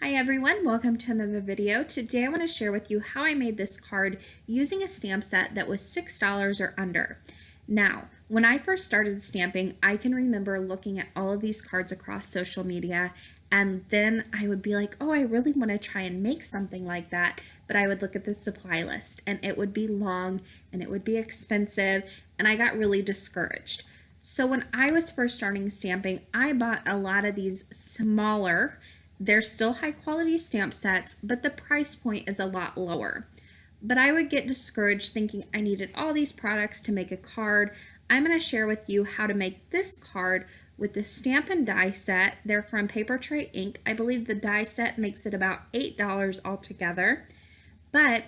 Hi everyone, welcome to another video. Today I want to share with you how I made this card using a stamp set that was $6 or under. Now, when I first started stamping, I can remember looking at all of these cards across social media, and then I would be like, oh, I really want to try and make something like that, but I would look at the supply list and it would be long and it would be expensive, and I got really discouraged. So when I was first starting stamping, I bought a lot of these smaller. They're still high quality stamp sets, but the price point is a lot lower. But I would get discouraged thinking I needed all these products to make a card. I'm going to share with you how to make this card with the stamp and die set. They're from Paper Tray Inc. I believe the die set makes it about $8 altogether, but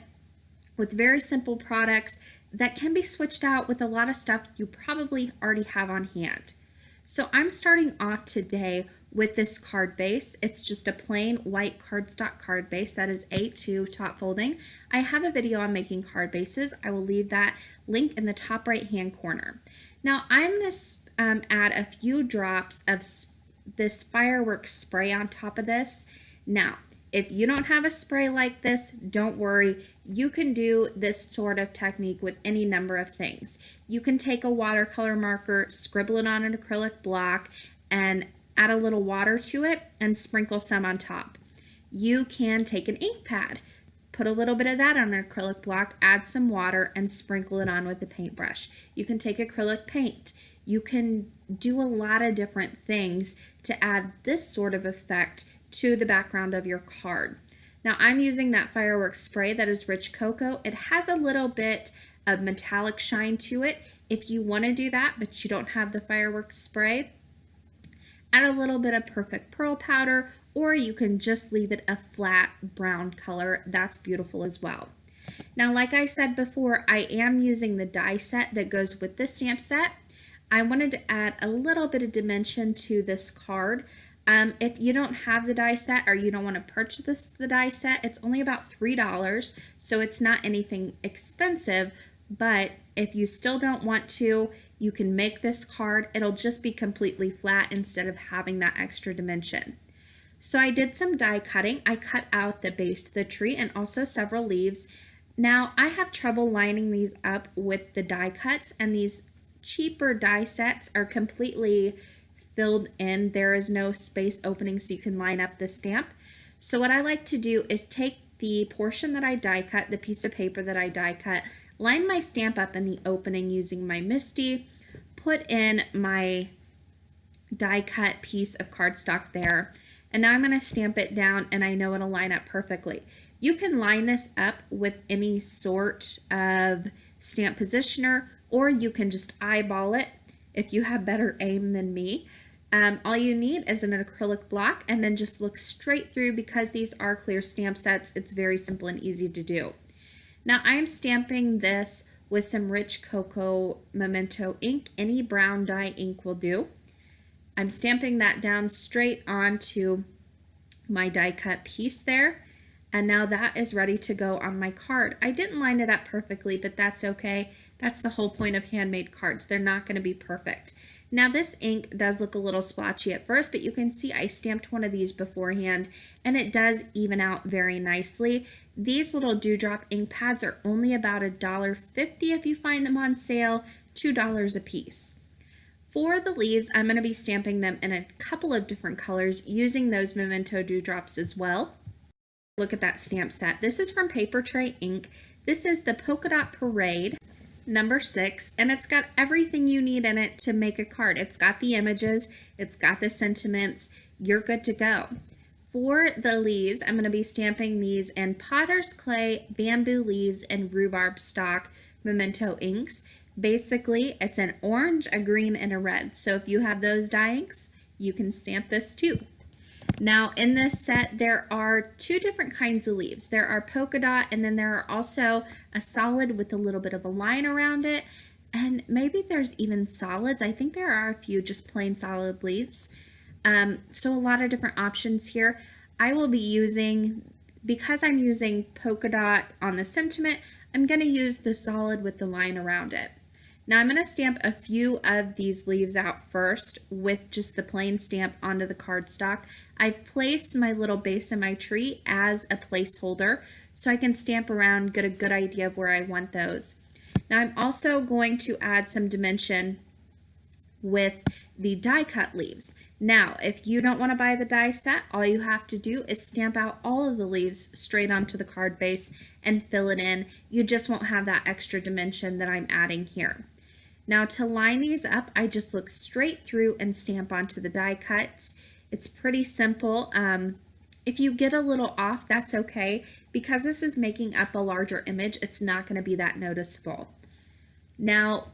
with very simple products that can be switched out with a lot of stuff you probably already have on hand. So I'm starting off today with this card base. It's just a plain white cardstock card base that is A2 top folding. I have a video on making card bases. I will leave that link in the top right hand corner. Now I'm going to add a few drops of this fireworks spray on top of this. Now, if you don't have a spray like this, don't worry. You can do this sort of technique with any number of things. You can take a watercolor marker, scribble it on an acrylic block, and add a little water to it and sprinkle some on top. You can take an ink pad, put a little bit of that on an acrylic block, add some water, and sprinkle it on with a paintbrush. You can take acrylic paint. You can do a lot of different things to add this sort of effect to the background of your card. Now I'm using that fireworks spray that is rich cocoa. It has a little bit of metallic shine to it. If you want to do that but you don't have the fireworks spray, add a little bit of perfect pearl powder, or you can just leave it a flat brown color. That's beautiful as well. Now, like I said before, I am using the die set that goes with the stamp set. I wanted to add a little bit of dimension to this card. If you don't have the die set or you don't want to purchase the die set, it's only about $3, so it's not anything expensive, but if you still don't want to, you can make this card. It'll just be completely flat instead of having that extra dimension. So I did some die cutting. I cut out the base of the tree and also several leaves. Now I have trouble lining these up with the die cuts, and these cheaper die sets are completely filled in. There is no space opening so you can line up the stamp. So what I like to do is take the portion that I die cut, the piece of paper that I die cut, line my stamp up in the opening using my MISTI, put in my die cut piece of cardstock there, and now I'm going to stamp it down, and I know it'll line up perfectly. You can line this up with any sort of stamp positioner, or you can just eyeball it if you have better aim than me. All you need is an acrylic block, and then just look straight through. Because these are clear stamp sets, it's very simple and easy to do. Now I'm stamping this with some rich cocoa Memento ink. Any brown dye ink will do. I'm stamping that down straight onto my die cut piece there, and now that is ready to go on my card. I didn't line it up perfectly, but that's okay. That's the whole point of handmade cards. They're not going to be perfect. Now this ink does look a little splotchy at first, but you can see I stamped one of these beforehand, and it does even out very nicely. These little dewdrop ink pads are only about $1.50 if you find them on sale, $2 a piece. For the leaves, I'm going to be stamping them in a couple of different colors using those Memento Dew Drops as well. Look at that stamp set. This is from Paper Tray Inc. This is the Polka Dot Parade number 6, and it's got everything you need in it to make a card. It's got the images, it's got the sentiments. You're good to go. For the leaves, I'm going to be stamping these in Potter's Clay, Bamboo Leaves, and Rhubarb Stock Memento inks. Basically, it's an orange, a green, and a red. So if you have those dye inks, you can stamp this too. Now in this set, there are two different kinds of leaves. There are polka dot, and then there are also a solid with a little bit of a line around it, and maybe there's even solids. I think there are a few just plain solid leaves. So a lot of different options here. I will be using, because I'm using polka dot on the sentiment, I'm going to use the solid with the line around it. Now I'm going to stamp a few of these leaves out first with just the plain stamp onto the cardstock. I've placed my little base of my tree as a placeholder so I can stamp around, get a good idea of where I want those. Now I'm also going to add some dimension with the die cut leaves. Now, if you don't want to buy the die set, all you have to do is stamp out all of the leaves straight onto the card base and fill it in. You just won't have that extra dimension that I'm adding here. Now to line these up, I just look straight through and stamp onto the die cuts. It's pretty simple. If you get a little off, that's okay. Because this is making up a larger image, it's not going to be that noticeable. Now,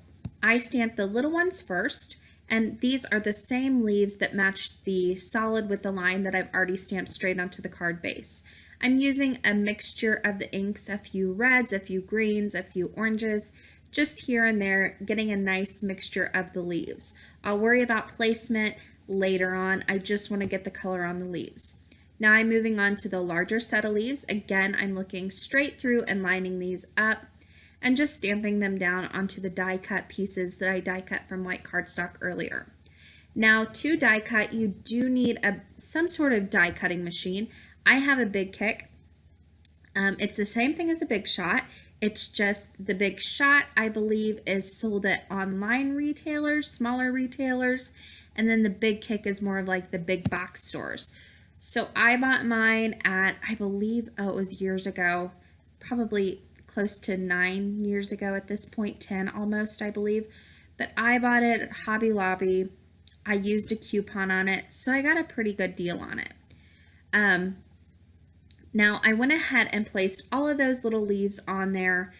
I stamped the little ones first, and these are the same leaves that match the solid with the line that I've already stamped straight onto the card base. I'm using a mixture of the inks, a few reds, a few greens, a few oranges, just here and there, getting a nice mixture of the leaves. I'll worry about placement later on. I just want to get the color on the leaves. Now I'm moving on to the larger set of leaves. Again, I'm looking straight through and lining these up and just stamping them down onto the die cut pieces that I die cut from white cardstock earlier. Now to die cut, you do need some sort of die cutting machine. I have a Big Kick. It's the same thing as a Big Shot. It's just the Big Shot, I believe, is sold at online retailers, smaller retailers, and then the Big Kick is more of like the big box stores. So I bought mine at, I believe, it was years ago, probably close to 9 years ago at this point, 10 almost, I believe. But I bought it at Hobby Lobby. I used a coupon on it, so I got a pretty good deal on it. Now I went ahead and placed all of those little leaves on there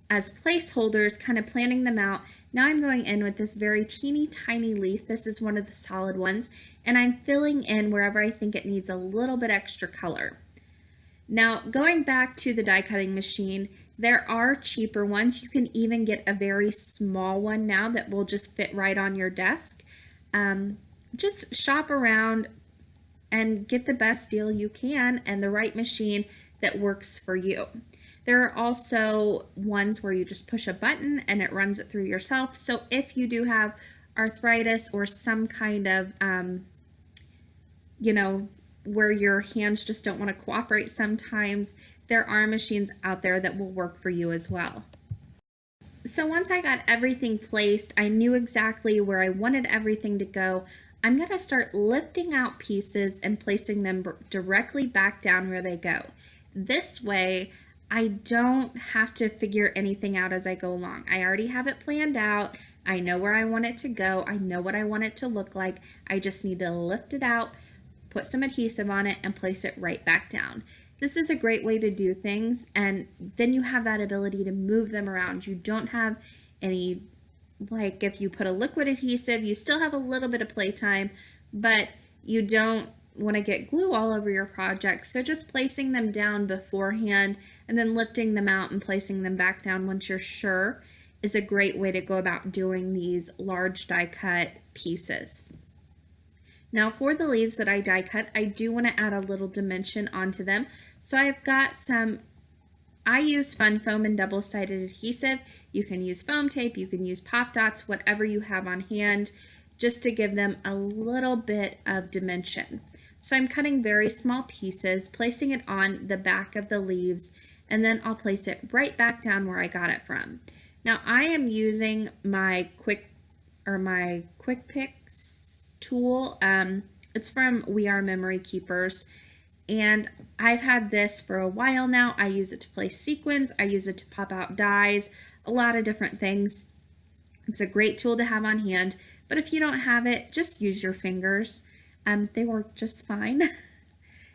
as placeholders, kind of planning them out. Now I'm going in with this very teeny tiny leaf. This is one of the solid ones, and I'm filling in wherever I think it needs a little bit extra color. Now going back to the die cutting machine, there are cheaper ones. You can even get a very small one now that will just fit right on your desk. Just shop around and get the best deal you can and the right machine that works for you. There are also ones where you just push a button and it runs it through yourself. So if you do have arthritis or some kind of, where your hands just don't want to cooperate sometimes, there are machines out there that will work for you as well. So once I got everything placed, I knew exactly where I wanted everything to go. I'm going to start lifting out pieces and placing them directly back down where they go. This way, I don't have to figure anything out as I go along. I already have it planned out. I know where I want it to go. I know what I want it to look like. I just need to lift it out, put some adhesive on it, and place it right back down. This is a great way to do things, and then you have that ability to move them around. You don't have any, like if you put a liquid adhesive, you still have a little bit of playtime, but you don't want to get glue all over your project. So just placing them down beforehand and then lifting them out and placing them back down once you're sure is a great way to go about doing these large die cut pieces. Now for the leaves that I die cut, I do want to add a little dimension onto them. So I've got I use Fun Foam and double-sided adhesive. You can use foam tape, you can use pop dots, whatever you have on hand, just to give them a little bit of dimension. So I'm cutting very small pieces, placing it on the back of the leaves, and then I'll place it right back down where I got it from. Now I am using my Quick Picks tool. It's from We Are Memory Keepers, and I've had this for a while now. I use it to place sequins, I use it to pop out dies, a lot of different things. It's a great tool to have on hand, but if you don't have it, just use your fingers. They work just fine.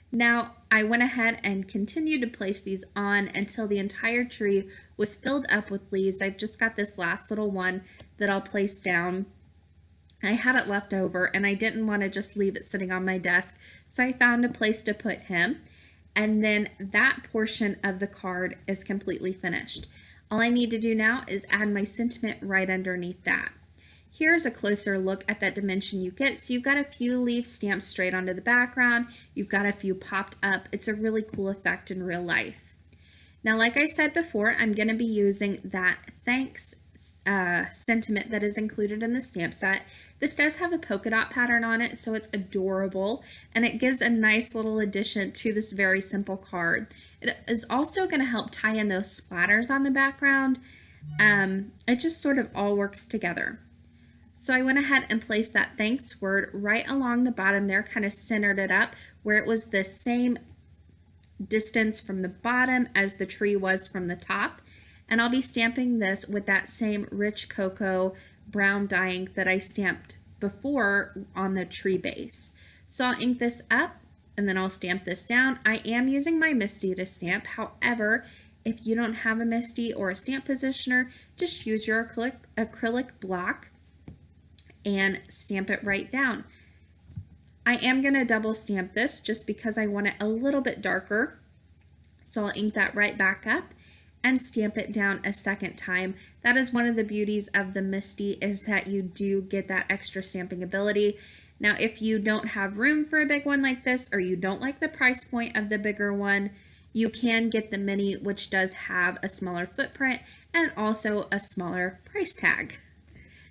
Now I went ahead and continued to place these on until the entire tree was filled up with leaves. I've just got this last little one that I'll place down. I had it left over and I didn't want to just leave it sitting on my desk, so I found a place to put him, and then that portion of the card is completely finished. All I need to do now is add my sentiment right underneath that. Here's a closer look at that dimension you get. So you've got a few leaves stamped straight onto the background, you've got a few popped up. It's a really cool effect in real life. Now like I said before, I'm going to be using that Thanks sentiment that is included in the stamp set. This does have a polka dot pattern on it, so it's adorable, and it gives a nice little addition to this very simple card. It is also going to help tie in those splatters on the background. It just sort of all works together. So I went ahead and placed that thanks word right along the bottom there, kind of centered it up where it was the same distance from the bottom as the tree was from the top. And I'll be stamping this with that same rich cocoa brown dye ink that I stamped before on the tree base. So I'll ink this up and then I'll stamp this down. I am using my Misty to stamp. However, if you don't have a Misty or a stamp positioner, just use your acrylic block and stamp it right down. I am going to double stamp this just because I want it a little bit darker. So I'll ink that right back up and stamp it down a second time. That is one of the beauties of the Misty, is that you do get that extra stamping ability. Now, if you don't have room for a big one like this, or you don't like the price point of the bigger one, you can get the mini, which does have a smaller footprint and also a smaller price tag.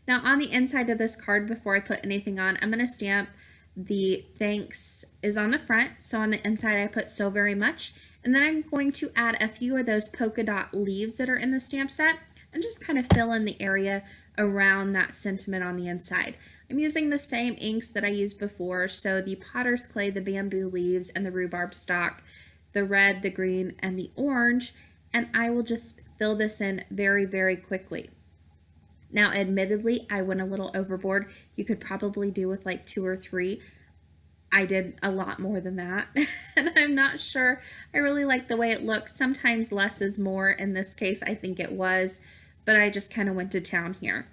Now, on the inside of this card, before I put anything on, I'm going to stamp the thanks is on the front. So on the inside, I put so very much. And then I'm going to add a few of those polka dot leaves that are in the stamp set and just kind of fill in the area around that sentiment on the inside. I'm using the same inks that I used before. So the potter's clay, the bamboo leaves, and the rhubarb stock, the red, the green, and the orange. And I will just fill this in very, very quickly. Now, admittedly, I went a little overboard. You could probably do with like 2 or 3. I did a lot more than that, and I'm not sure I really like the way it looks. Sometimes less is more. In this case, I think it was, but I just kind of went to town here.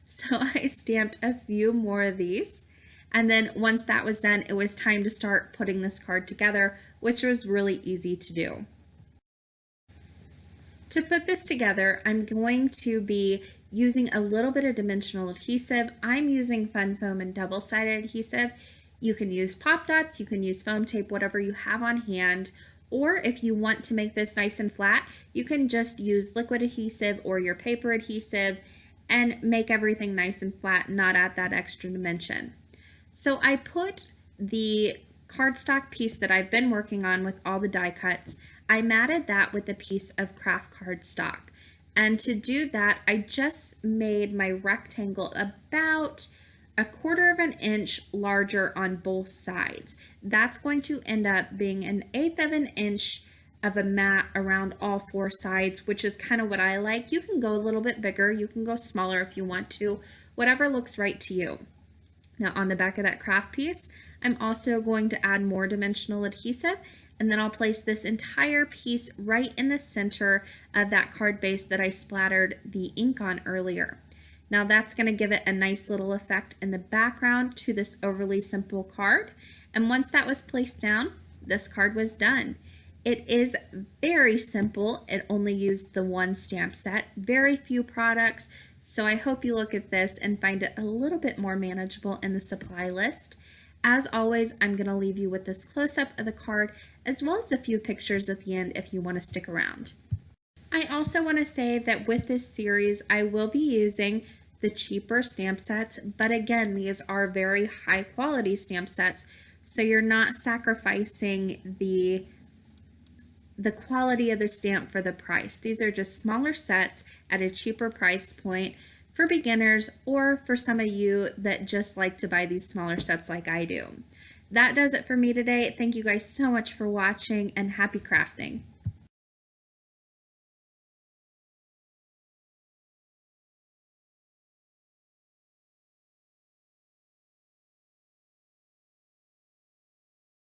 So I stamped a few more of these, and then once that was done, it was time to start putting this card together, which was really easy to do. To put this together, I'm going to be using a little bit of dimensional adhesive. I'm using Fun Foam and double-sided adhesive. You can use pop dots, you can use foam tape, whatever you have on hand, or if you want to make this nice and flat, you can just use liquid adhesive or your paper adhesive and make everything nice and flat, not add that extra dimension. So I put the cardstock piece that I've been working on with all the die cuts, I matted that with a piece of Kraft cardstock. And to do that, I just made my rectangle about 1/4 of an inch larger on both sides. That's going to end up being 1/8 of an inch of a mat around all 4 sides, which is kind of what I like. You can go a little bit bigger, you can go smaller if you want to, whatever looks right to you. Now on the back of that Kraft piece, I'm also going to add more dimensional adhesive, and then I'll place this entire piece right in the center of that card base that I splattered the ink on earlier. Now that's going to give it a nice little effect in the background to this overly simple card. And once that was placed down, this card was done. It is very simple. It only used the one stamp set, very few products. So I hope you look at this and find it a little bit more manageable in the supply list. As always, I'm going to leave you with this close-up of the card as well as a few pictures at the end if you want to stick around. I also want to say that with this series, I will be using the cheaper stamp sets, but again, these are very high quality stamp sets, so you're not sacrificing the quality of the stamp for the price. These are just smaller sets at a cheaper price point for beginners or for some of you that just like to buy these smaller sets like I do. That does it for me today. Thank you guys so much for watching, and happy crafting.